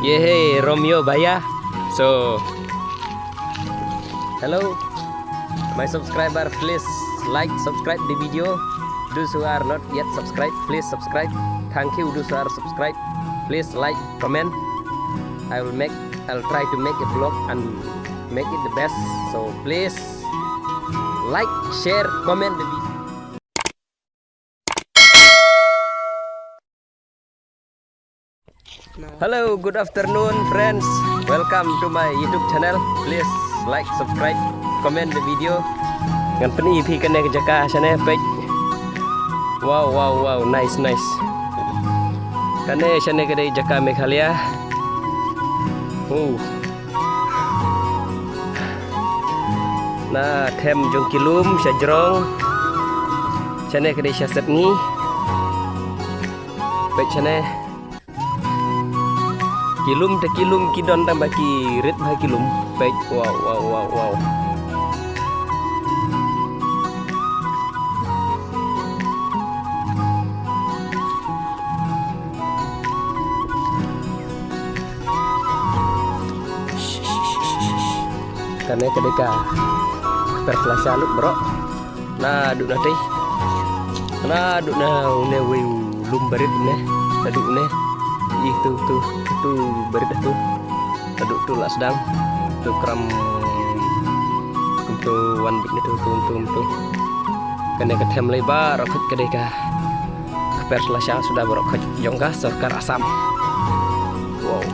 Yeay, Romeo Baya. So, hello, my subscriber. Please like, subscribe the video. Those who are not yet subscribed, please subscribe. Thank you. Those who are subscribed, please like, comment. I'll try to make a vlog and make it the best. So please like, share, comment the video. Hello, good afternoon friends. Welcome to my YouTube channel. Please like, subscribe, comment the video. Ngan peni pi kene jaka sana page. Wow, nice. Kane sana kene jaka Meghalaya. Nah, them jong kilum sajrong. Sana kene syaset ni. Page sana kilum te kilum kidon tambah kirit bah kilum baik. Wow. Karena kedeka perflasa lu bro. Nah duk nanti. Nah duk na une weu lum barit ne. Aduk ne. Ih tuh barit tuh. Aduk tuh lah sedang. Tuh kram untuk one big tuh. Karena ketem lebar rokok kedeka. Perflasa sudah berokok jongga sorkar asam. Wow.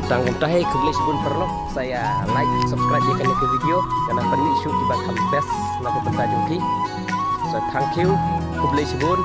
Tanggung tahe kubli sebun perlo saya like subscribe ya ke video karena penik shoot di bakal best lagu pentajung ki. So thank you kubli sebun.